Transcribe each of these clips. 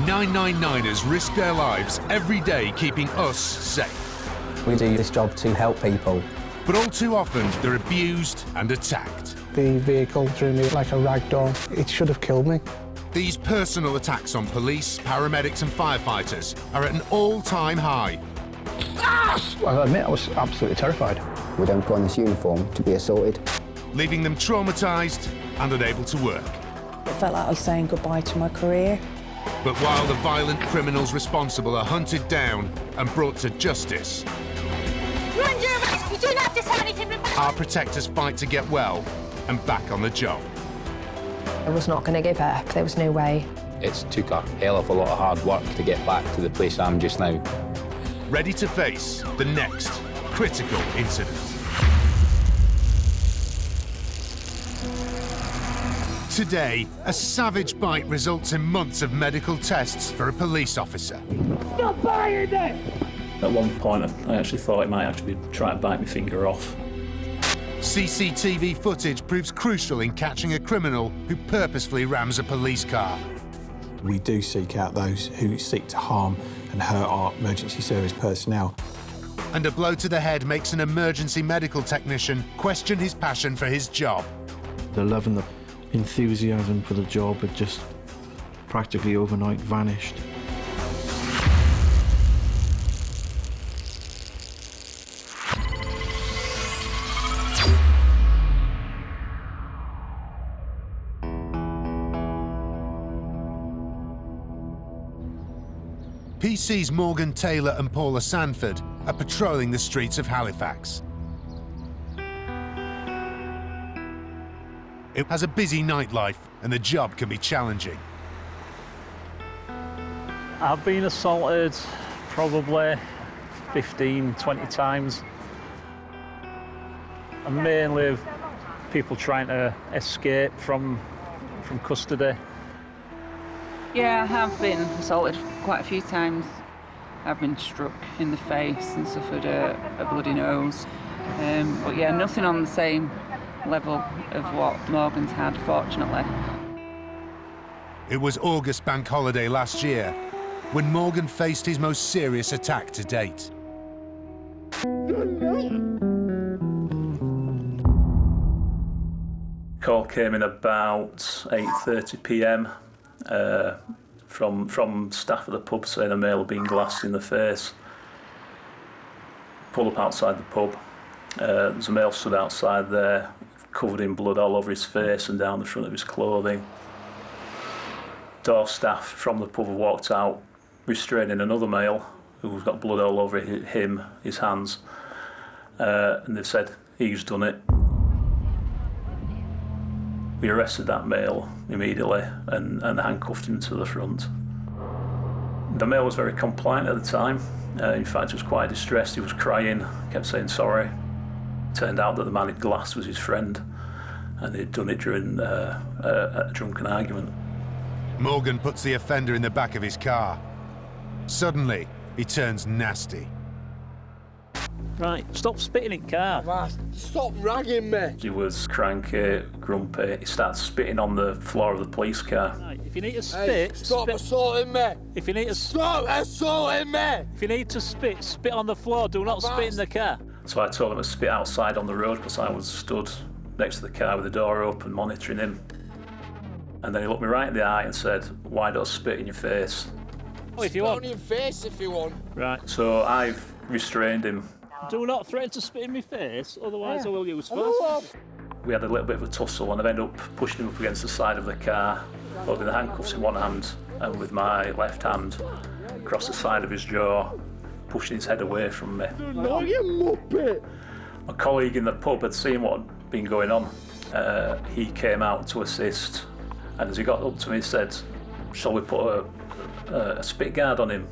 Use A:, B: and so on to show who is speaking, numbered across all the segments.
A: 999ers risk their lives every day keeping us safe.
B: We do this job to help people.
A: But all too often, they're abused and attacked.
C: The vehicle threw me like a rag doll. It should have killed me.
A: These personal attacks on police, paramedics and firefighters are at an all-time high.
C: I'll admit I was absolutely terrified.
B: We don't put on this uniform to be assaulted.
A: Leaving them traumatised and unable to work.
D: It felt like I was saying goodbye to my career.
A: But while the violent criminals responsible are hunted down and brought to justice,
E: Run your risk. You do not have to tell anything.
A: our protectors fight to get well and back on the job.
F: I was not going to give up. There was no way.
G: It's took a hell of a lot of hard work to get back to the place I'm just now.
A: Ready to face the next critical incident. Today, a savage bite results in months of medical tests for a police officer.
E: Stop firing that!
H: At one point, I actually thought it might actually be trying to bite my finger off.
A: CCTV footage proves crucial in catching a criminal who purposefully rams a police car.
I: We do seek out those who seek to harm and hurt our emergency service personnel.
A: And a blow to the head makes an emergency medical technician question his passion for his job.
J: The love and the enthusiasm for the job had just practically overnight vanished.
A: PC's Morgan Taylor and Paula Sanford are patrolling the streets of Halifax. It has a busy nightlife and the job can be challenging.
H: I've been assaulted probably 15, 20 times. And mainly people trying to escape from custody.
K: Yeah, I have been assaulted quite a few times. I've been struck in the face and suffered a bloody nose. But yeah, nothing on the same level of what Morgan's had, fortunately.
A: It was August bank holiday last year when Morgan faced his most serious attack to date.
H: Call came in about 8:30 p.m. From staff at the pub saying a male had been glassed in the face. Pull up outside the pub. There's a male stood outside there, covered in blood all over his face and down the front of his clothing. Door staff from the pub have walked out, restraining another male who's got blood all over him, his hands, and they've said he's done it. We arrested that male immediately and handcuffed him to the front. The male was very compliant at the time. In fact, he was quite distressed. He was crying, kept saying sorry. Turned out that the man he'd glassed was his friend, and he'd done it during a drunken argument.
A: Morgan puts the offender in the back of his car. Suddenly, he turns nasty.
H: Right, stop spitting in car.
L: Stop ragging me.
H: He was cranky, grumpy. He started spitting on the floor of the police car. Right, if you need to spit,
L: Hey, stop assaulting me.
H: If you need to
L: Stop assaulting me.
H: If you need to spit on the floor. Do not spit in the car. So I told him to spit outside on the road because I was stood next to the car with the door open, monitoring him. And then he looked me right in the eye and said, "Why don't I spit in your face?" Oh, if you want.
L: Spit on your face if you want.
H: Right. So I've restrained him.
M: Do not threaten to spit in my face, otherwise I will use force.
H: We had a little bit of a tussle and I ended up pushing him up against the side of the car, holding the handcuffs in one hand and with my left hand across the side of his jaw, pushing his head away from me.
L: No, you muppet!
H: My colleague in the pub had seen what had been going on. He came out to assist, and as he got up to me, he said, "Shall we put a spit guard on him?"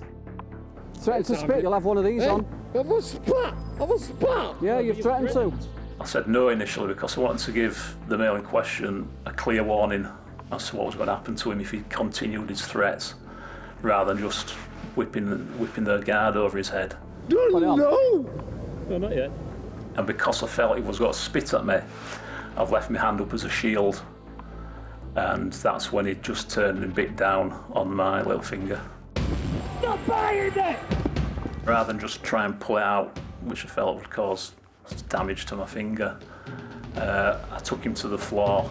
N: Threatened to spit, you'll have one of these on.
L: Have a spat! Have a spat!
N: Yeah, you've threatened to.
H: I said no initially because I wanted to give the male in question a clear warning as to what was going to happen to him if he continued his threats, rather than just whipping the guard over his head.
L: No!
M: No, not yet.
H: And because I felt he was going to spit at me, I've left my hand up as a shield. and that's when he just turned and bit down on my little finger.
E: Stop firing it!
H: Rather than just try and pull it out, which I felt would cause damage to my finger, I took him to the floor.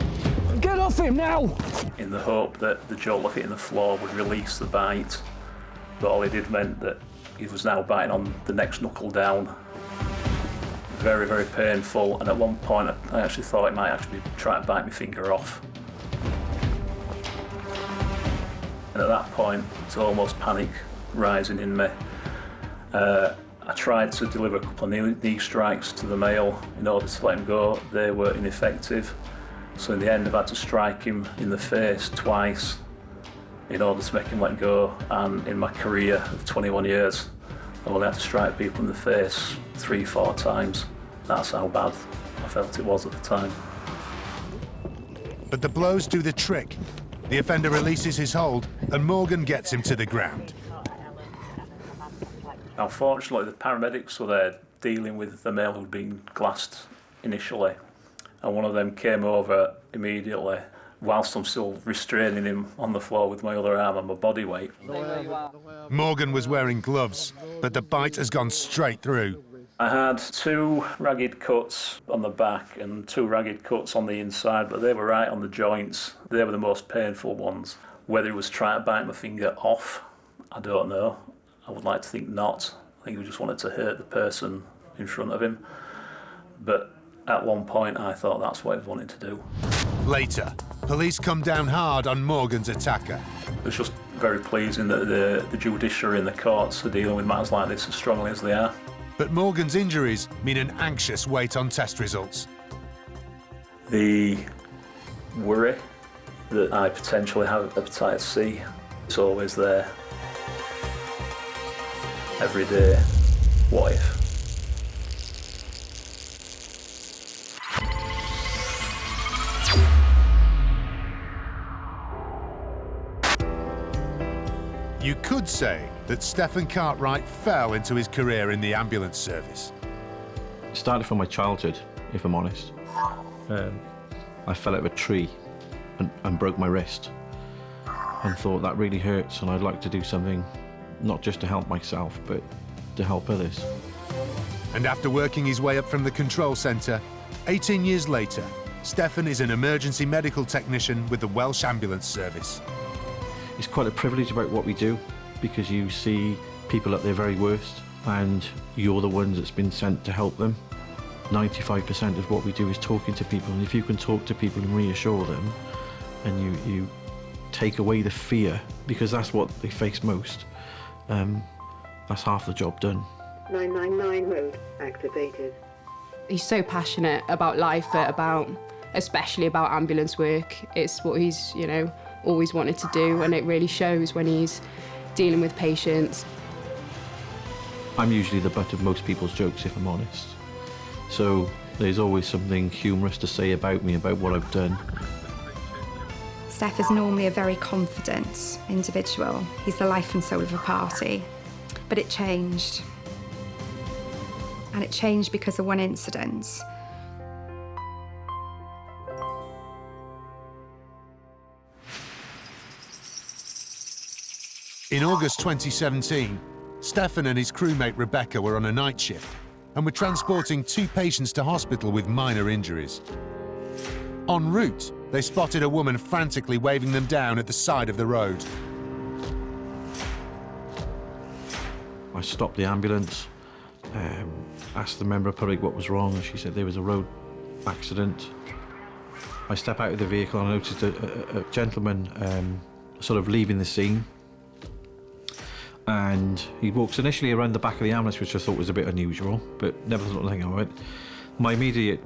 N: Get off him now!
H: In the hope that the jolt of hitting the floor would release the bite, but all it did meant that he was now biting on the next knuckle down. Very, very painful, and at one point I actually thought it might actually be trying to bite my finger off. And at that point, it's almost panic rising in me. I tried to deliver a couple of knee strikes to the male in order to let him go. They were ineffective. So in the end, I've had to strike him in the face twice in order to make him let go. And in my career of 21 years, I've only had to strike people in the face 3-4 times. That's how bad I felt it was at the time.
A: But the blows do the trick. The offender releases his hold, and Morgan gets him to the ground.
H: Unfortunately, the paramedics were there dealing with the male who'd been glassed initially, and one of them came over immediately whilst I'm still restraining him on the floor with my other arm and my body weight.
A: Morgan was wearing gloves, but the bite has gone straight through.
H: I had 2 ragged cuts on the back and 2 ragged cuts on the inside, but they were right on the joints. They were the most painful ones. Whether he was trying to bite my finger off, I don't know. I would like to think not. I think he just wanted to hurt the person in front of him. But at one point, I thought that's what he was wanting to do.
A: Later, police come down hard on Morgan's attacker.
H: It's just very pleasing that the judiciary and the courts are dealing with matters like this as strongly as they are.
A: But Morgan's injuries mean an anxious wait on test results.
H: The worry that I potentially have hepatitis C is always there. Every day, what if?
A: You could say that Stefan Cartwright fell into his career in the ambulance service.
J: It started from my childhood, if I'm honest. I fell out of a tree and broke my wrist and thought that really hurts, and I'd like to do something not just to help myself, but to help others.
A: And after working his way up from the control centre, 18 years later, Stefan is an emergency medical technician with the Welsh Ambulance Service.
J: It's quite a privilege about what we do, because you see people at their very worst and you're the ones that's been sent to help them. 95% of what we do is talking to people, and if you can talk to people and reassure them, and you take away the fear, because that's what they face most, that's half the job done.
O: 999 mode activated.
P: He's so passionate about life, but especially about ambulance work. It's what he's, always wanted to do, and it really shows when he's dealing with patients.
J: I'm usually the butt of most people's jokes, if I'm honest. So there's always something humorous to say about me, about what I've done.
Q: Steph is normally a very confident individual. He's the life and soul of a party. But it changed. And it changed because of one incident.
A: In August 2017, Stefan and his crewmate Rebecca were on a night shift and were transporting 2 patients to hospital with minor injuries. En route, they spotted a woman frantically waving them down at the side of the road.
J: I stopped the ambulance, asked the member of public what was wrong, and she said there was a road accident. I step out of the vehicle and I noticed a gentleman sort of leaving the scene. And he walks initially around the back of the ambulance, which I thought was a bit unusual, but never thought anything of it. My immediate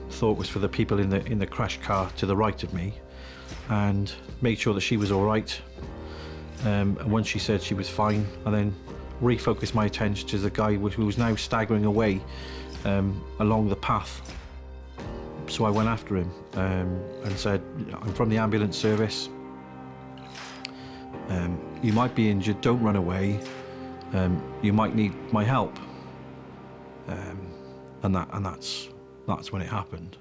J: thought was for the people in the crash car to the right of me, and made sure that she was all right. And once she said she was fine, I then refocused my attention to the guy who was now staggering away along the path. So I went after him and said, "I'm from the ambulance service. You might be injured, don't run away. You might need my help." And that's when it happened.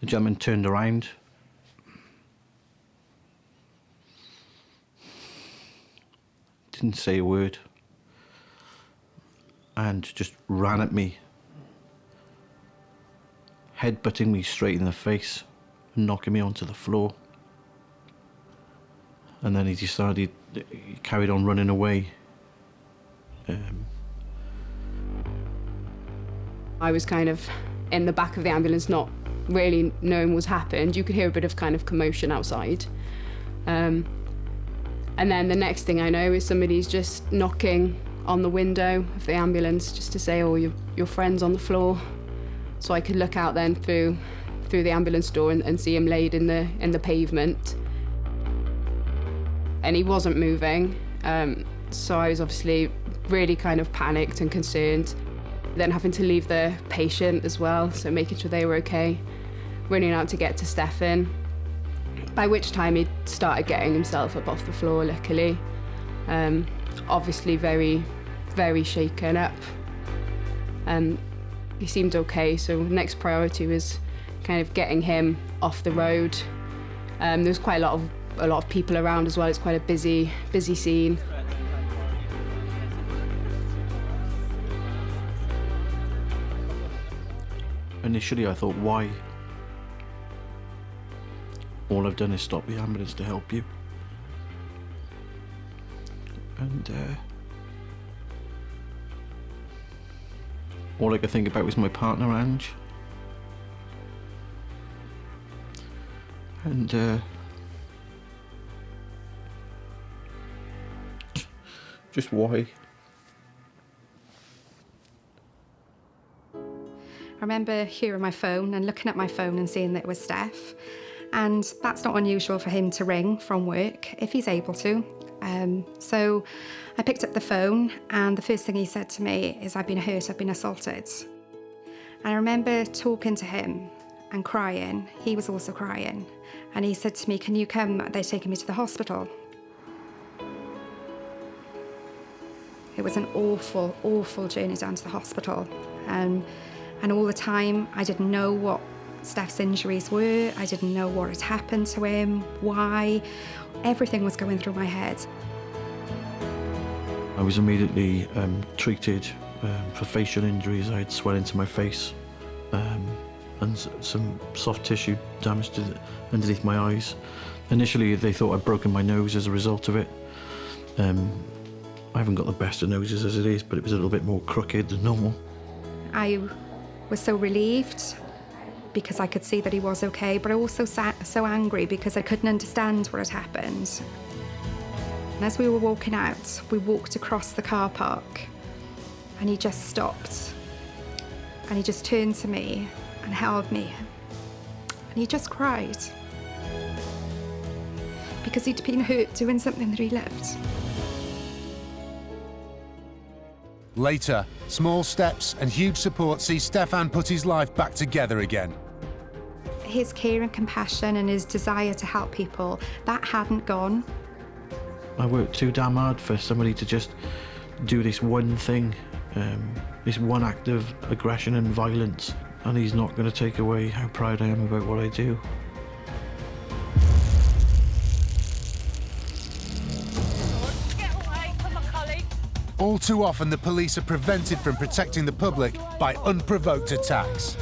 J: The gentleman turned around. Didn't say a word. And just ran at me, headbutting me straight in the face and knocking me onto the floor. And then he carried on running away.
P: I was kind of in the back of the ambulance, not really knowing what's happened. You could hear a bit of kind of commotion outside. And then the next thing I know is somebody's just knocking on the window of the ambulance just to say, oh, your friend's on the floor. So I could look out then through the ambulance door and see him laid in the pavement. And he wasn't moving. So I was obviously really kind of panicked and concerned. Then having to leave the patient as well, so making sure they were okay. Running out to get to Stefan, by which time he'd started getting himself up off the floor, luckily. Obviously very, very shaken up. He seemed okay, so next priority was kind of getting him off the road. There was quite a lot of people around as well. It's quite a busy scene.
J: Initially, I thought, why? All I've done is stop the ambulance to help you. And all I could think about was my partner, Ange. And just why?
Q: I remember hearing my phone and looking at my phone and seeing that it was Steph. And that's not unusual for him to ring from work if he's able to. So I picked up the phone and the first thing he said to me is, I've been hurt, I've been assaulted. And I remember talking to him and crying. He was also crying. And he said to me, can you come? They're taking me to the hospital. It was an awful, awful journey down to the hospital. And all the time, I didn't know what Steph's injuries were. I didn't know what had happened to him, why. Everything was going through my head.
J: I was immediately treated for facial injuries. I had swelling to my face and some soft tissue damage underneath my eyes. Initially, they thought I'd broken my nose as a result of it. I haven't got the best of noses as it is, but it was a little bit more crooked than normal. I
Q: was so relieved because I could see that he was okay, but I also sat so angry because I couldn't understand what had happened. And as we were walking out, we walked across the car park and he just stopped and he just turned to me and held me and he just cried because he'd been hurt doing something that he loved.
A: Later, small steps and huge support see Stefan put his life back together again.
Q: His care and compassion and his desire to help people, that hadn't gone.
J: I worked too damn hard for somebody to just do this one thing, this one act of aggression and violence, and he's not going to take away how proud I am about what I do.
A: All too often, the police are prevented from protecting the public by unprovoked attacks.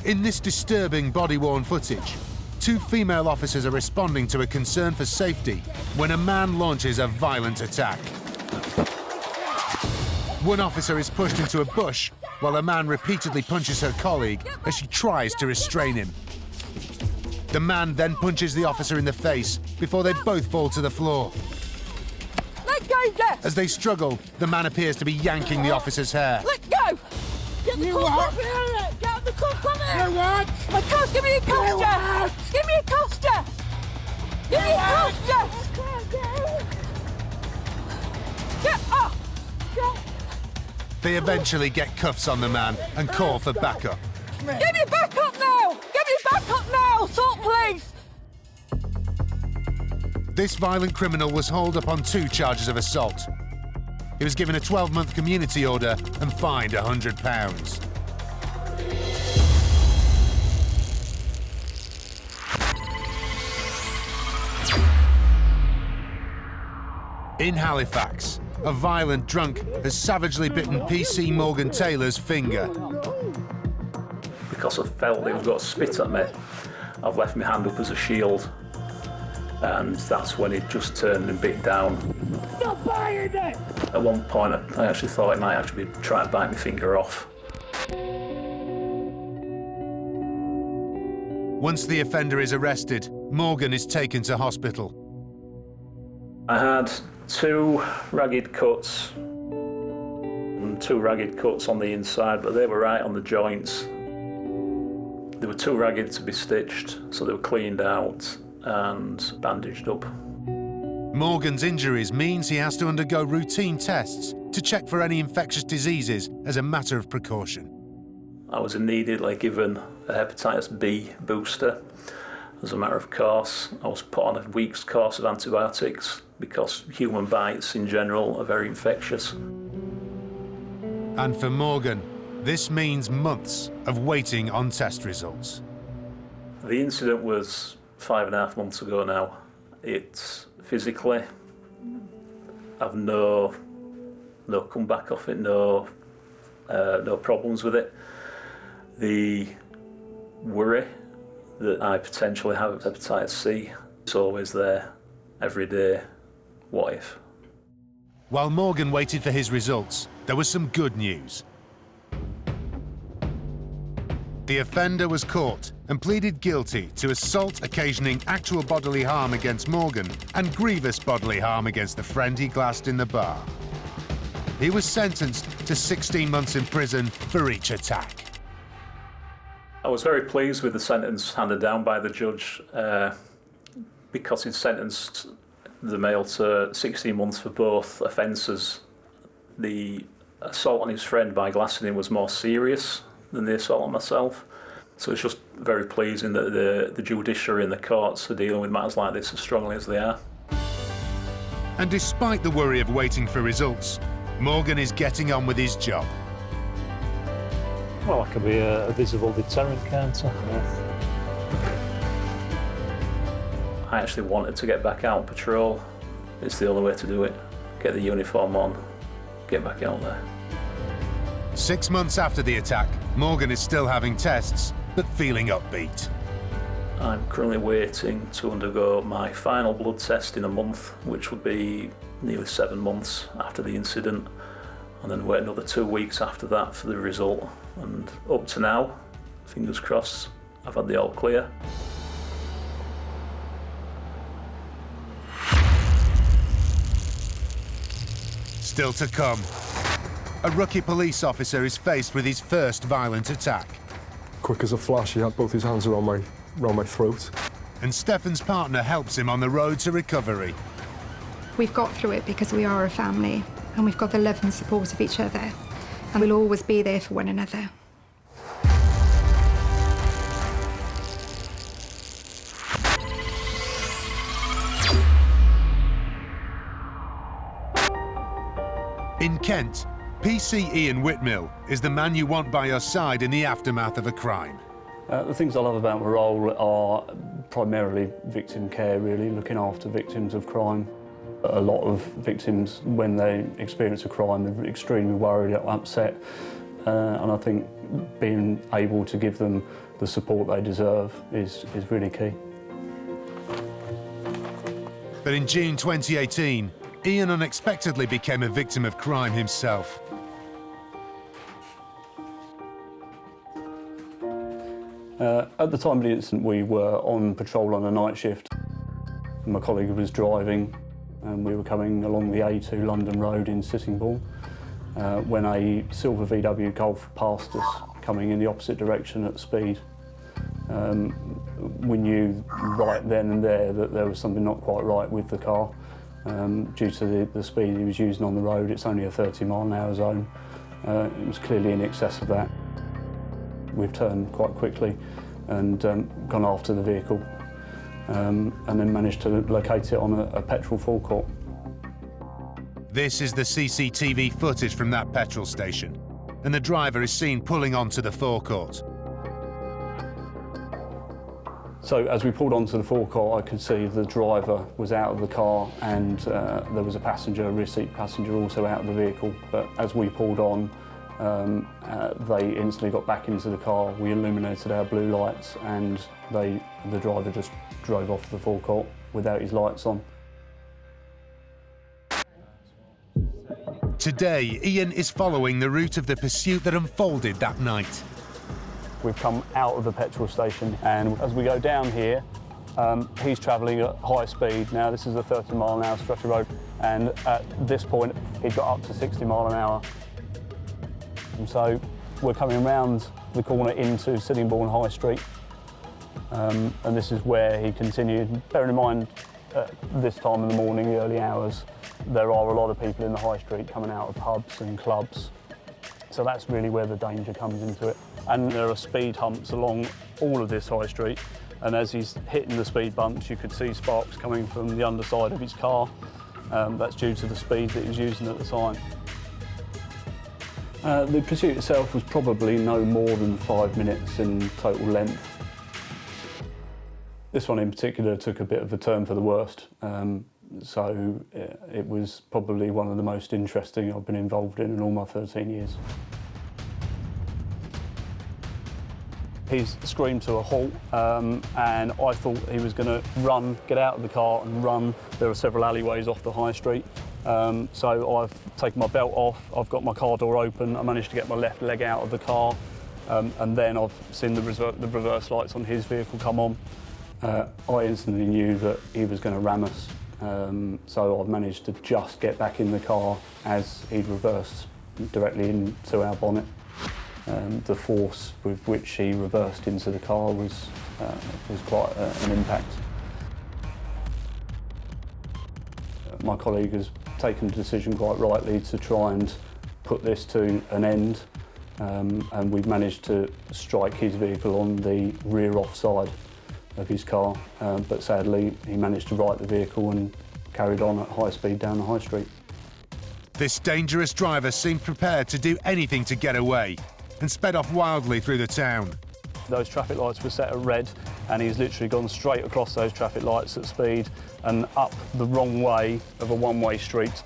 A: In this disturbing body-worn footage, two female officers are responding to a concern for safety when a man launches a violent attack. One officer is pushed into a bush while a man repeatedly punches her colleague as she tries to restrain him. The man then punches the officer in the face before they both fall to the floor.
E: Let go, Jeff!
A: As they struggle, the man appears to be yanking the officer's hair.
E: Let go! Get the cuff off here! Get the cuff on it! You what? My cuff! Give me a cuff, Jeff! Give me a cuff, Jeff! Give me a cuff, Jeff! Get off!
A: They eventually get cuffs on the man and call for backup.
E: Give me backup now! Give me backup now! Assault, please!
A: This violent criminal was hauled up on 2 charges of assault. He was given a 12-month community order and fined £100. In Halifax, a violent drunk has savagely bitten PC Morgan Taylor's finger.
H: Because I felt he was going to spit at me, I've left my hand up as a shield. And that's when he just turned and bit down.
L: Stop biting it!
H: At one point, I actually thought he might actually be trying to bite my finger off.
A: Once the offender is arrested, Morgan is taken to hospital.
H: I had 2 ragged cuts, and 2 ragged cuts on the inside, but they were right on the joints. They were too ragged to be stitched, so they were cleaned out and bandaged up.
A: Morgan's injuries means he has to undergo routine tests to check for any infectious diseases as a matter of precaution.
H: I was immediately given a Hepatitis B booster. As a matter of course, I was put on a week's course of antibiotics because human bites in general are very infectious.
A: And for Morgan, this means months of waiting on test results.
H: The incident was 5.5 months ago now. It's physically, I've no comeback off it, no problems with it. The worry that I potentially have hepatitis C is always there, every day. What if?
A: While Morgan waited for his results, there was some good news. The offender was caught and pleaded guilty to assault occasioning actual bodily harm against Morgan and grievous bodily harm against the friend he glassed in the bar. He was sentenced to 16 months in prison for each attack.
H: I was very pleased with the sentence handed down by the judge because he'd sentenced the male to 16 months for both offences. The assault on his friend by glassing him was more serious than the assault on myself. So it's just very pleasing that the judiciary and the courts are dealing with matters like this as strongly as they are.
A: And despite the worry of waiting for results, Morgan is getting on with his job.
M: Well, that could be a visible deterrent, can't it?
H: I actually wanted to get back out on patrol. It's the only way to do it. Get the uniform on, get back out there.
A: 6 months after the attack, Morgan is still having tests, but feeling upbeat.
H: I'm currently waiting to undergo my final blood test in a month, which would be nearly 7 months after the incident, and then wait another 2 weeks after that for the result. And up to now, fingers crossed, I've had the all clear.
A: Still to come. A rookie police officer is faced with his first violent attack.
R: Quick as a flash, he had both his hands around my throat.
A: And Stefan's partner helps him on the road to recovery.
Q: We've got through it because we are a family and we've got the love and support of each other. And we'll always be there for one another.
A: In Kent, PC Ian Whitmill is the man you want by your side in the aftermath of a crime.
S: The things I love about my role are primarily victim care, really, looking after victims of crime. A lot of victims, when they experience a crime, they're extremely worried, upset, and I think being able to give them the support they deserve is really key.
A: But in June 2018, Ian unexpectedly became a victim of crime himself.
S: At the time of the incident, we were on patrol on a night shift. My colleague was driving and we were coming along the A2 London Road in Sittingbourne when a silver VW Golf passed us, coming in the opposite direction at speed. We knew right then and there that there was something not quite right with the car. Due to the speed he was using on the road, it's only a 30-mile-an-hour zone. It was clearly in excess of that. We've turned quite quickly and gone after the vehicle and then managed to locate it on a petrol forecourt.
A: This is the CCTV footage from that petrol station, and the driver is seen pulling onto the forecourt.
S: So as we pulled onto the forecourt, I could see the driver was out of the car and there was a passenger, a rear seat passenger, also out of the vehicle. But as we pulled on, they instantly got back into the car. We illuminated our blue lights and the driver just drove off the forecourt without his lights on.
A: Today, Ian is following the route of the pursuit that unfolded that night.
S: We've come out of the petrol station, and as we go down here, he's travelling at high speed. Now, this is a 30-mile-an-hour stretch of road, and at this point, he'd got up to 60 mile an hour. And so we're coming round the corner into Sittingbourne High Street, and this is where he continued. Bearing in mind, this time in the morning, the early hours, there are a lot of people in the high street coming out of pubs and clubs. So that's really where the danger comes into it. And there are speed humps along all of this high street. And as he's hitting the speed bumps, you could see sparks coming from the underside of his car. That's due to the speed that he was using at the time. The pursuit itself was probably no more than 5 minutes in total length. This one in particular took a bit of a turn for the worst. So it was probably one of the most interesting I've been involved in all my 13 years. He's screamed to a halt, and I thought he was going to run, get out of the car and run. There are several alleyways off the high street. So I've taken my belt off, I've got my car door open, I managed to get my left leg out of the car, and then I've seen the reverse lights on his vehicle come on. I instantly knew that he was going to ram us. So I've managed to just get back in the car as he'd reversed directly into our bonnet. The force with which he reversed into the car was quite an impact. My colleague has taken the decision quite rightly to try and put this to an end, and we've managed to strike his vehicle on the rear offside of his car, but sadly he managed to right the vehicle and carried on at high speed down the high street.
A: This dangerous driver seemed prepared to do anything to get away and sped off wildly through the town.
S: Those traffic lights were set at red and he's literally gone straight across those traffic lights at speed and up the wrong way of a one-way street.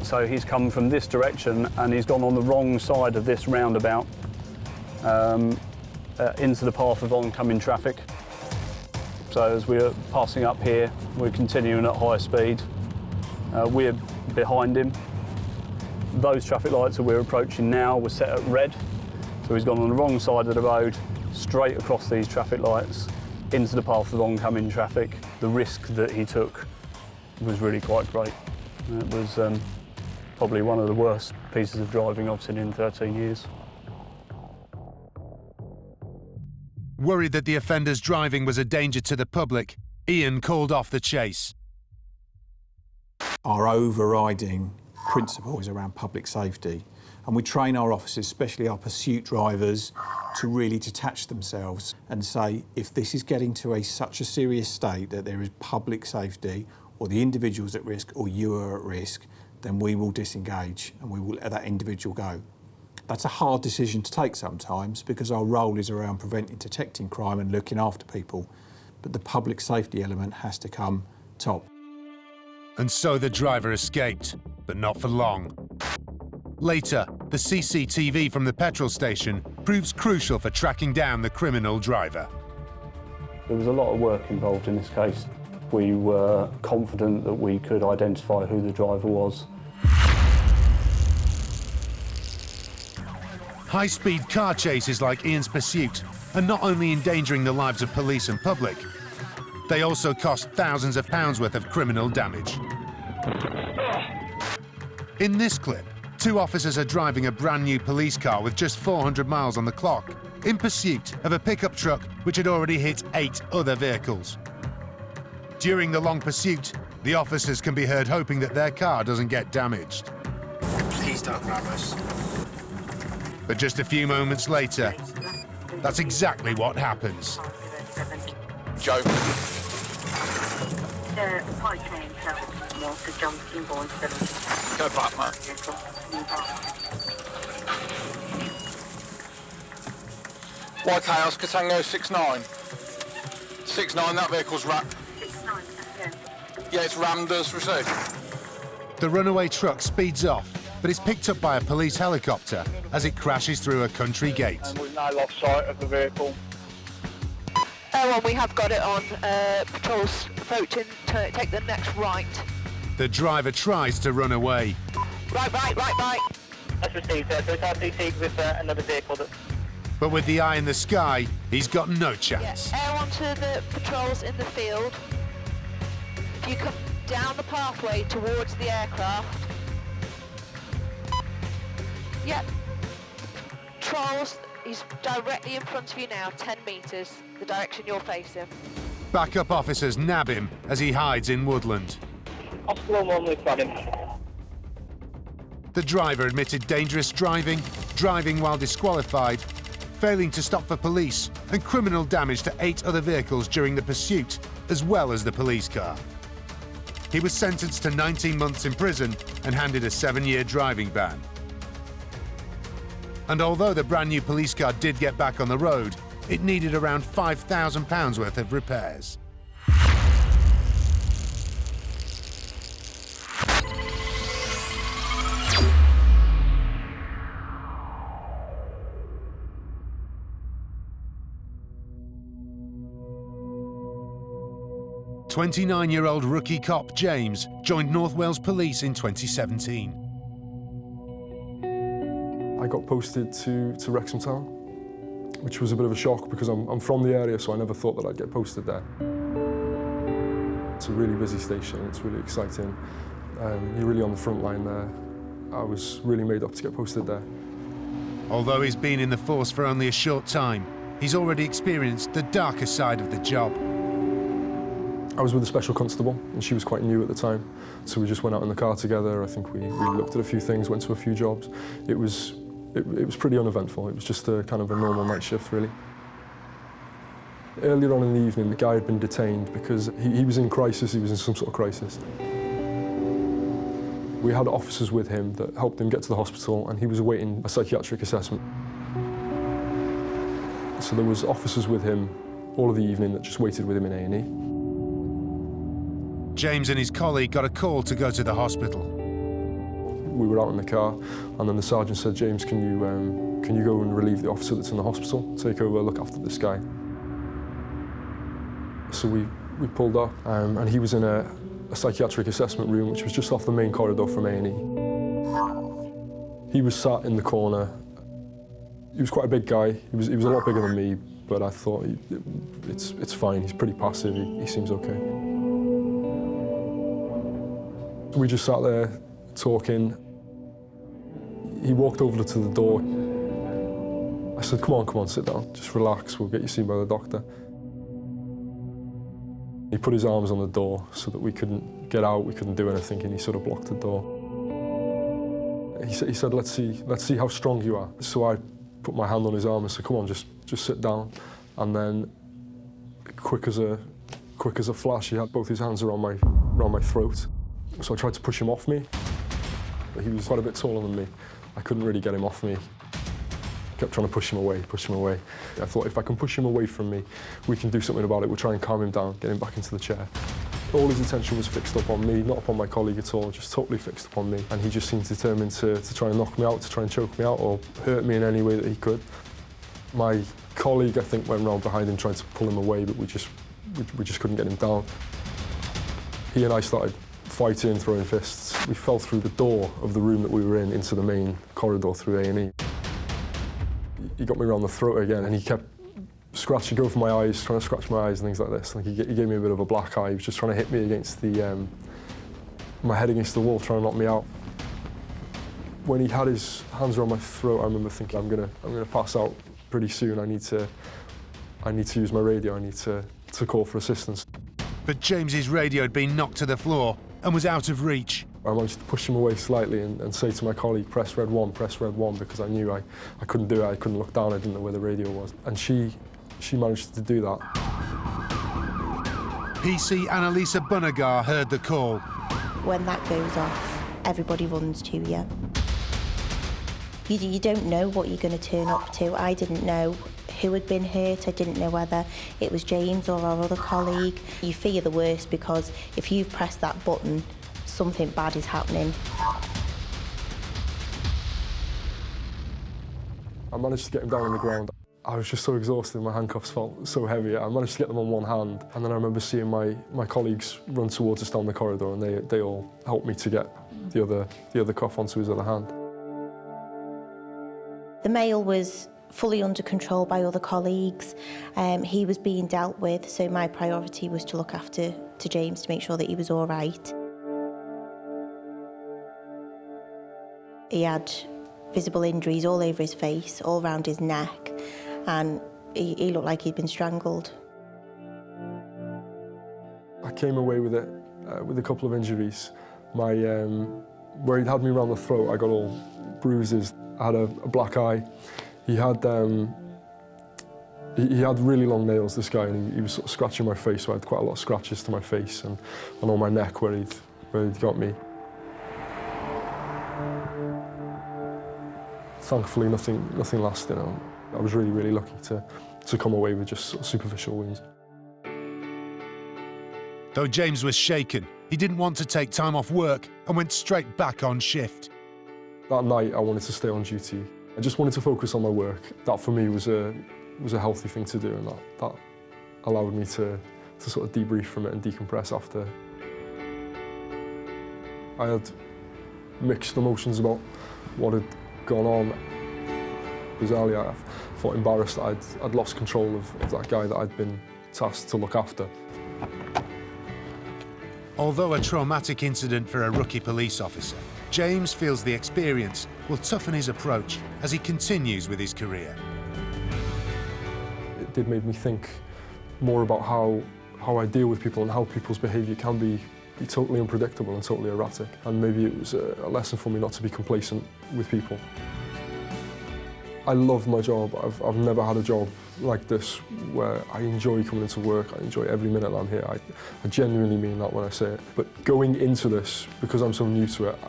S: So he's come from this direction and he's gone on the wrong side of this roundabout into the path of oncoming traffic. So as we're passing up here, we're continuing at high speed. We're behind him. Those traffic lights that we're approaching now were set at red. So he's gone on the wrong side of the road, straight across these traffic lights, into the path of oncoming traffic. The risk that he took was really quite great. It was probably one of the worst pieces of driving I've seen in 13 years.
A: Worried that the offender's driving was a danger to the public, Ian called off the chase.
I: Our overriding principle is around public safety, and we train our officers, especially our pursuit drivers, to really detach themselves and say, if this is getting to such a serious state that there is public safety or the individual's at risk or you are at risk, then we will disengage and we will let that individual go. That's a hard decision to take sometimes because our role is around preventing, detecting crime and looking after people, but the public safety element has to come top.
A: And so the driver escaped, but not for long. Later, the CCTV from the petrol station proves crucial for tracking down the criminal driver.
S: There was a lot of work involved in this case. We were confident that we could identify who the driver was.
A: High-speed car chases like Ian's pursuit are not only endangering the lives of police and public, they also cost thousands of pounds worth of criminal damage. In this clip, 2 officers are driving a brand new police car with just 400 miles on the clock, in pursuit of a pickup truck which had already hit 8 other vehicles. During the long pursuit, the officers can be heard hoping that their car doesn't get damaged.
T: Please don't grab us.
A: But just a few moments later, that's exactly what happens.
T: Joe. Go back, man. YK Oscar Tango 69. 69, that vehicle's rammed. Yeah, it's rammed us, received.
A: The runaway truck speeds off, but is picked up by a police helicopter as it crashes through a country gate.
U: And we've now lost sight of the vehicle.
V: Well, we have got it on. Patrol's approaching to take the next right.
A: The driver tries to run away.
V: Right.
U: That's received, so it's RCT with another vehicle that...
A: But with the eye in the sky, he's got no chance.
V: Air onto the patrols in the field. If you come down the pathway towards the aircraft. Yep. Patrols, he's directly in front of you now, 10 metres, the direction you're facing.
A: Backup officers nab him as he hides in woodland.
U: Hospital 1, we've got him.
A: The driver admitted dangerous driving, driving while disqualified, failing to stop for police, and criminal damage to 8 other vehicles during the pursuit, as well as the police car. He was sentenced to 19 months in prison and handed a 7-year driving ban. And although the brand new police car did get back on the road, it needed around £5,000 worth of repairs. "29-year-old rookie cop James joined North Wales Police in 2017.
R: I got posted to Wrexham Town, which was a bit of a shock because I'm from the area, so I never thought that I'd get posted there. It's a really busy station, it's really exciting. You're really on the front line there. I was really made up to get posted there.
A: Although he's been in the force for only a short time, he's already experienced the darker side of the job.
R: I was with a special constable, and she was quite new at the time, so we just went out in the car together. I think we looked at a few things, went to a few jobs. It was pretty uneventful. It was just a kind of a normal night shift, really. Earlier on in the evening, the guy had been detained because he was in crisis, he was in some sort of crisis. We had officers with him that helped him get to the hospital, and he was awaiting a psychiatric assessment. So there was officers with him all of the evening that just waited with him in A&E.
A: James and his colleague got a call to go to the hospital.
R: We were out in the car, and then the sergeant said, "James, can you go and relieve the officer that's in the hospital? Take over, look after this guy." So we pulled up, and he was in a psychiatric assessment room, which was just off the main corridor from A&E. He was sat in the corner. He was quite a big guy. He was a lot bigger than me, but I thought it's fine. He's pretty passive. He seems okay. We just sat there talking. He walked over to the door. I said, come on, sit down. Just relax, we'll get you seen by the doctor. He put his arms on the door so that we couldn't get out, we couldn't do anything, and he sort of blocked the door. He said, let's see how strong you are. So I put my hand on his arm and said, come on, just sit down. And then, quick as a flash, he had both his hands around my throat. So I tried to push him off me. He was quite a bit taller than me. I couldn't really get him off me. Kept trying to push him away. I thought if I can push him away from me, we can do something about it. We'll try and calm him down, get him back into the chair. All his attention was fixed up on me, not upon my colleague at all, just totally fixed upon me. And he just seemed determined to try and knock me out, to try and choke me out or hurt me in any way that he could. My colleague, I think, went round behind him trying to pull him away, but we just couldn't get him down. He and I started fighting, throwing fists. We fell through the door of the room that we were in into the main corridor through A&E. He got me around the throat again, and he kept going for my eyes, trying to scratch my eyes and things like this. Like he gave me a bit of a black eye. He was just trying to hit me against my head against the wall, trying to knock me out. When he had his hands around my throat, I remember thinking, I'm gonna pass out pretty soon. I need to use my radio. I need to call for assistance.
A: But James's radio had been knocked to the floor and was out of reach.
R: I managed to push him away slightly and say to my colleague, press red 1, because I knew I couldn't do it. I couldn't look down, I didn't know where the radio was. And she managed to do that.
A: PC Annalisa Bunagar heard the call.
W: When that goes off, everybody runs to you. You don't know what you're going to turn up to. I didn't know who had been hurt. I didn't know whether it was James or our other colleague. You fear the worst because if you've pressed that button, something bad is happening.
R: I managed to get him down on the ground. I was just so exhausted, my handcuffs felt so heavy. I managed to get them on one hand, and then I remember seeing my colleagues run towards us down the corridor, and they all helped me to get the other cuff onto his other hand.
W: The male was fully under control by other colleagues. He was being dealt with, so my priority was to look after James to make sure that he was all right. He had visible injuries all over his face, all around his neck, and he looked like he'd been strangled.
R: I came away with it with a couple of injuries. Where he'd had me around the throat, I got all bruises. I had a black eye. He had really long nails, this guy, and he was sort of scratching my face, so I had quite a lot of scratches to my face and on my neck where he'd got me. Thankfully, nothing lasted. I was really lucky to come away with just sort of superficial wounds.
A: Though James was shaken, he didn't want to take time off work and went straight back on shift.
R: That night, I wanted to stay on duty. I just wanted to focus on my work. That, for me, was a healthy thing to do, and that allowed me to sort of debrief from it and decompress after. I had mixed emotions about what had gone on. Bizarrely, I felt embarrassed that I'd lost control of that guy that I'd been tasked to look after.
A: Although a traumatic incident for a rookie police officer, James feels the experience will toughen his approach as he continues with his career.
R: It did make me think more about how I deal with people and how people's behaviour can be totally unpredictable and totally erratic. And maybe it was a lesson for me not to be complacent with people. I love my job. I've never had a job like this where I enjoy coming into work. I enjoy every minute that I'm here. I genuinely mean that when I say it. But going into this, because I'm so new to it,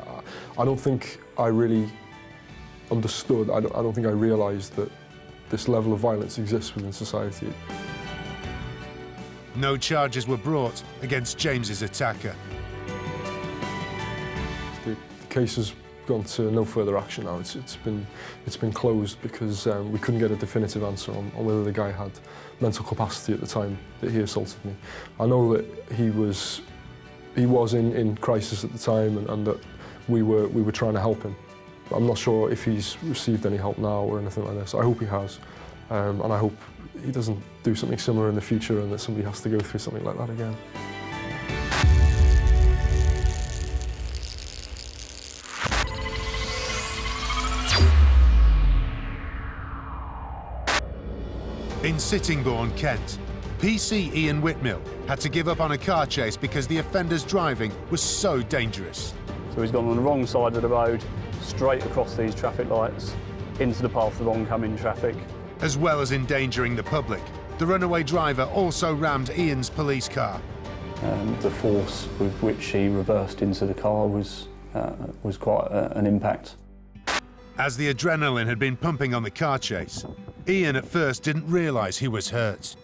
R: I don't think I really understood. I don't think I realised that this level of violence exists within society.
A: No charges were brought against James's attacker.
R: The case has gone to no further action now. It's been closed because we couldn't get a definitive answer on whether the guy had mental capacity at the time that he assaulted me. I know that he was in crisis at the time and that we were trying to help him. I'm not sure if he's received any help now or anything like this. I hope he has, and I hope he doesn't do something similar in the future and that somebody has to go through something like that again.
A: In Sittingbourne, Kent, PC Ian Whitmill had to give up on a car chase because the offender's driving was so dangerous.
S: So he's gone on the wrong side of the road, straight across these traffic lights, into the path of oncoming traffic.
A: As well as endangering the public, the runaway driver also rammed Ian's police car.
S: The force with which he reversed into the car was quite an impact.
A: As the adrenaline had been pumping on the car chase, Ian at first didn't realise he was hurt.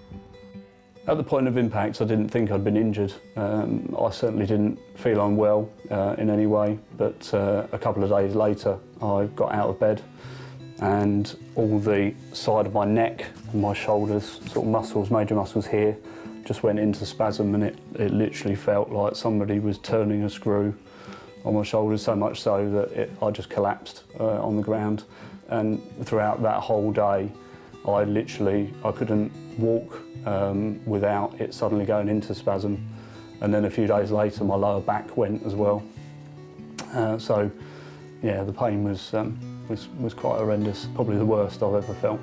S: At the point of impact, I didn't think I'd been injured. I certainly didn't feel unwell in any way, but a couple of days later, I got out of bed and all the side of my neck and my shoulders, sort of muscles, major muscles here, just went into spasm, and it literally felt like somebody was turning a screw on my shoulders, so much so that I just collapsed on the ground. And throughout that whole day, I couldn't walk without it suddenly going into spasm. And then a few days later, my lower back went as well. So, yeah, the pain was quite horrendous, probably the worst I've ever felt.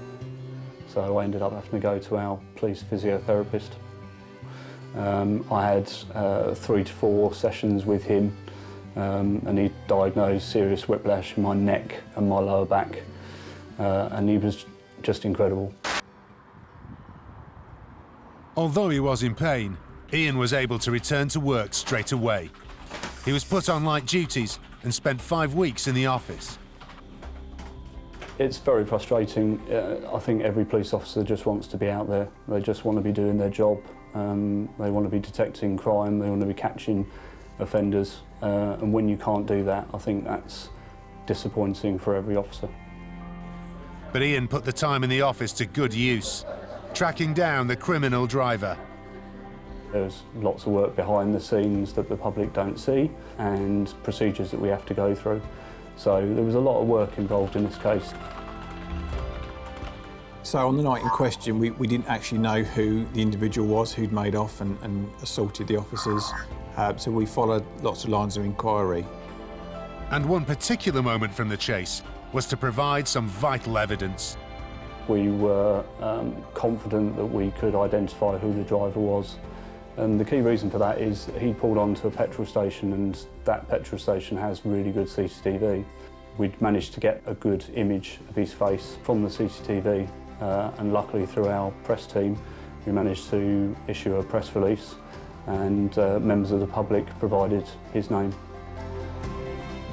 S: So I ended up having to go to our police physiotherapist. I had 3 to 4 sessions with him, and he diagnosed serious whiplash in my neck and my lower back, and he was just incredible.
A: Although he was in pain, Ian was able to return to work straight away. He was put on light duties and spent 5 weeks in the office.
S: It's very frustrating. I think every police officer just wants to be out there. They just want to be doing their job. They want to be detecting crime, they want to be catching offenders. And when you can't do that, I think that's disappointing for every officer.
A: But Ian put the time in the office to good use, tracking down the criminal driver.
S: There's lots of work behind the scenes that the public don't see and procedures that we have to go through. So there was a lot of work involved in this case.
I: So on the night in question, we didn't actually know who the individual was who'd made off and assaulted the officers. So we followed lots of lines of inquiry.
A: And one particular moment from the chase was to provide some vital evidence.
S: We were confident that we could identify who the driver was. And the key reason for that is he pulled onto a petrol station, and that petrol station has really good CCTV. We'd managed to get a good image of his face from the CCTV, and luckily through our press team we managed to issue a press release, and members of the public provided his name.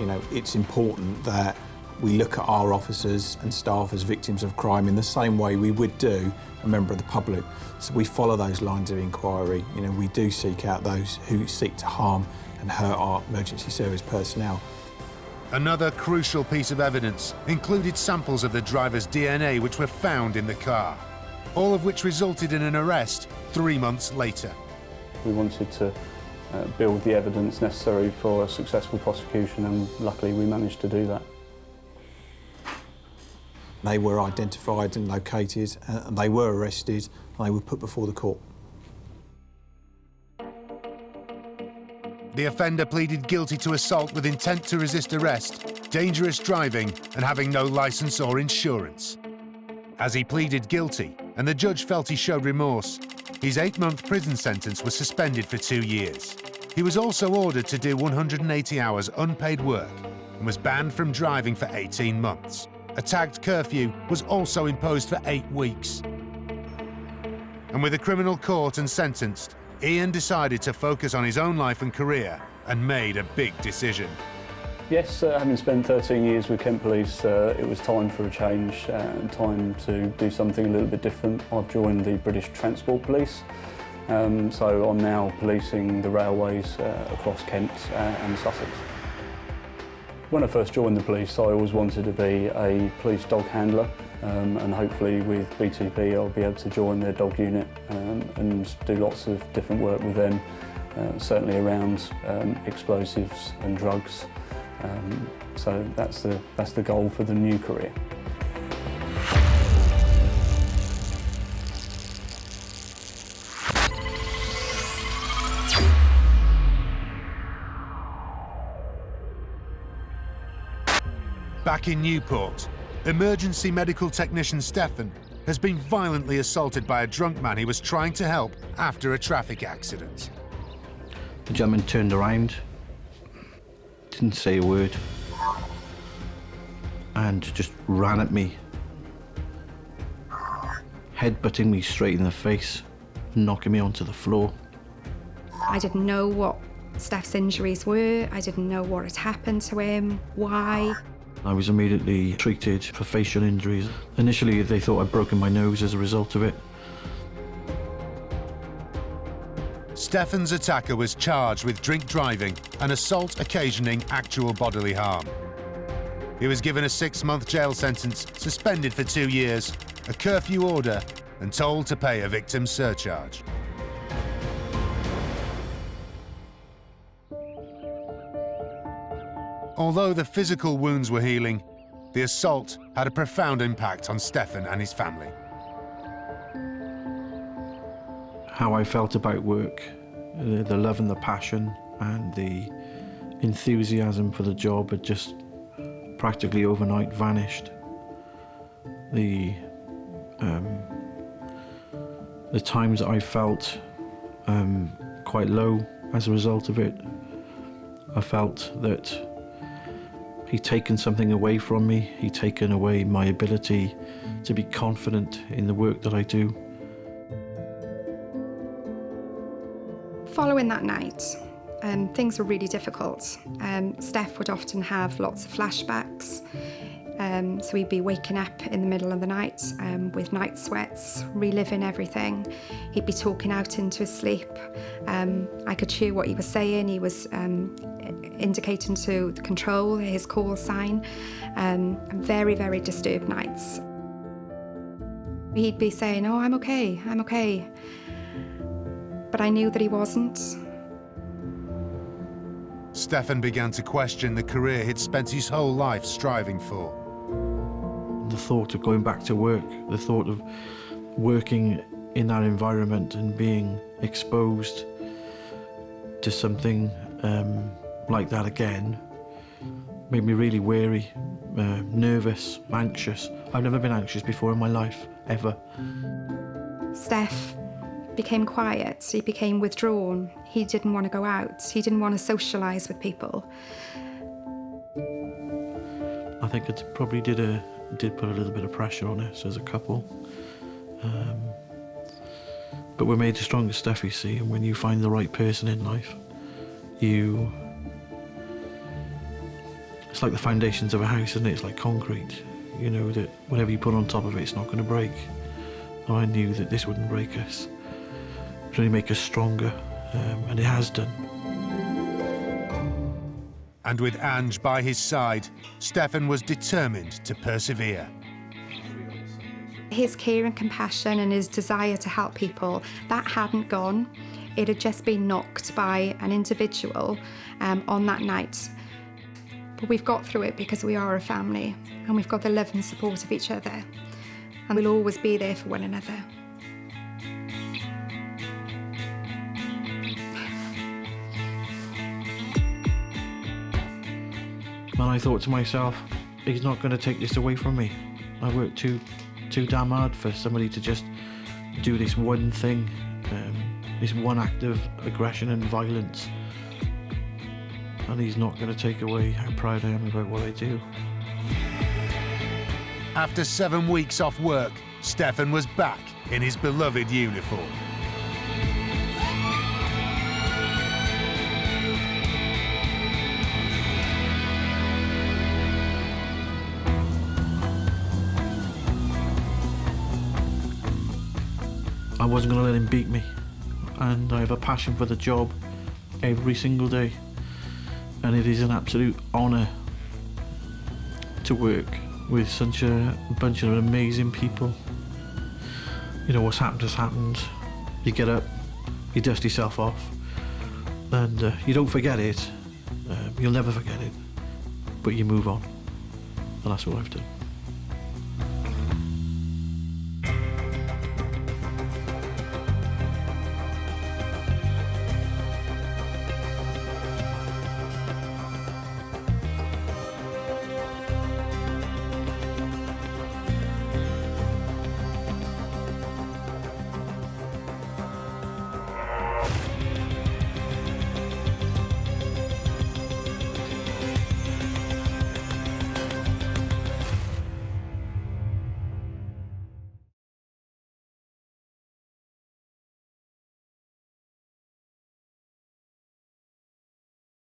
I: You know, it's important that we look at our officers and staff as victims of crime in the same way we would do a member of the public. So we follow those lines of inquiry. You know, we do seek out those who seek to harm and hurt our emergency service personnel.
A: Another crucial piece of evidence included samples of the driver's DNA which were found in the car, all of which resulted in an arrest 3 months later.
S: We wanted to build the evidence necessary for a successful prosecution, and luckily we managed to do that.
I: They were identified and located, and they were arrested, and they were put before the court.
A: The offender pleaded guilty to assault with intent to resist arrest, dangerous driving, and having no licence or insurance. As he pleaded guilty, and the judge felt he showed remorse, his 8-month prison sentence was suspended for 2 years. He was also ordered to do 180 hours unpaid work and was banned from driving for 18 months. A tagged curfew was also imposed for 8 weeks. And with a criminal caught and sentenced, Ian decided to focus on his own life and career and made a big decision.
S: Yes, having spent 13 years with Kent Police, it was time for a change, time to do something a little bit different. I've joined the British Transport Police, so I'm now policing the railways across Kent and Sussex. When I first joined the police, I always wanted to be a police dog handler, and hopefully with BTP I'll be able to join their dog unit and do lots of different work with them, certainly around explosives and drugs. So that's the goal for the new career.
A: Back in Newport, emergency medical technician Stefan has been violently assaulted by a drunk man he was trying to help after a traffic accident.
J: The gentleman turned around, didn't say a word, and just ran at me, headbutting me straight in the face, knocking me onto the floor.
Q: I didn't know what Steph's injuries were. I didn't know what had happened to him, why.
J: I was immediately treated for facial injuries. Initially, they thought I'd broken my nose as a result of it.
A: Stefan's attacker was charged with drink driving and assault occasioning actual bodily harm. He was given a 6-month jail sentence, suspended for 2 years, a curfew order, and told to pay a victim surcharge. Although the physical wounds were healing, the assault had a profound impact on Stefan and his family.
J: How I felt about work, the love and the passion and the enthusiasm for the job had just practically overnight vanished. The times that I felt quite low as a result of it, I felt that he'd taken something away from me. He'd taken away my ability to be confident in the work that I do.
Q: Following that night, things were really difficult. Steph would often have lots of flashbacks. So he'd be waking up in the middle of the night with night sweats, reliving everything. He'd be talking out into his sleep. I could hear what he was saying. He was indicating to the control, his call sign. Very, very disturbed nights. He'd be saying, "Oh, I'm okay, I'm okay." But I knew that he wasn't.
A: Stefan began to question the career he'd spent his whole life striving for.
J: The thought of going back to work, the thought of working in that environment and being exposed to something like that again made me really wary, nervous, anxious. I've never been anxious before in my life, ever.
Q: Steph became quiet, he became withdrawn. He didn't want to go out, he didn't want to socialise with people.
J: I think it probably did put a little bit of pressure on us as a couple. But we're made stronger stuff, you see, and when you find the right person in life, it's like the foundations of a house, isn't it? It's like concrete. You know that whatever you put on top of it, it's not going to break. And I knew that this wouldn't break us. It would only make us stronger, and it has done.
A: And with Ange by his side, Stefan was determined to persevere.
Q: His care and compassion and his desire to help people, that hadn't gone. It had just been knocked by an individual on that night. But we've got through it because we are a family and we've got the love and support of each other. And we'll always be there for one another.
J: And I thought to myself, he's not going to take this away from me. I worked too damn hard for somebody to just do this one thing, this one act of aggression and violence. And he's not going to take away how proud I am about what I do.
A: After 7 weeks off work, Stefan was back in his beloved uniform.
J: I wasn't going to let him beat me, and I have a passion for the job every single day, and it is an absolute honour to work with such a bunch of amazing people. You know, what's happened has happened. You get up, you dust yourself off, and you don't forget it. You'll never forget it, but you move on, and that's what I've done.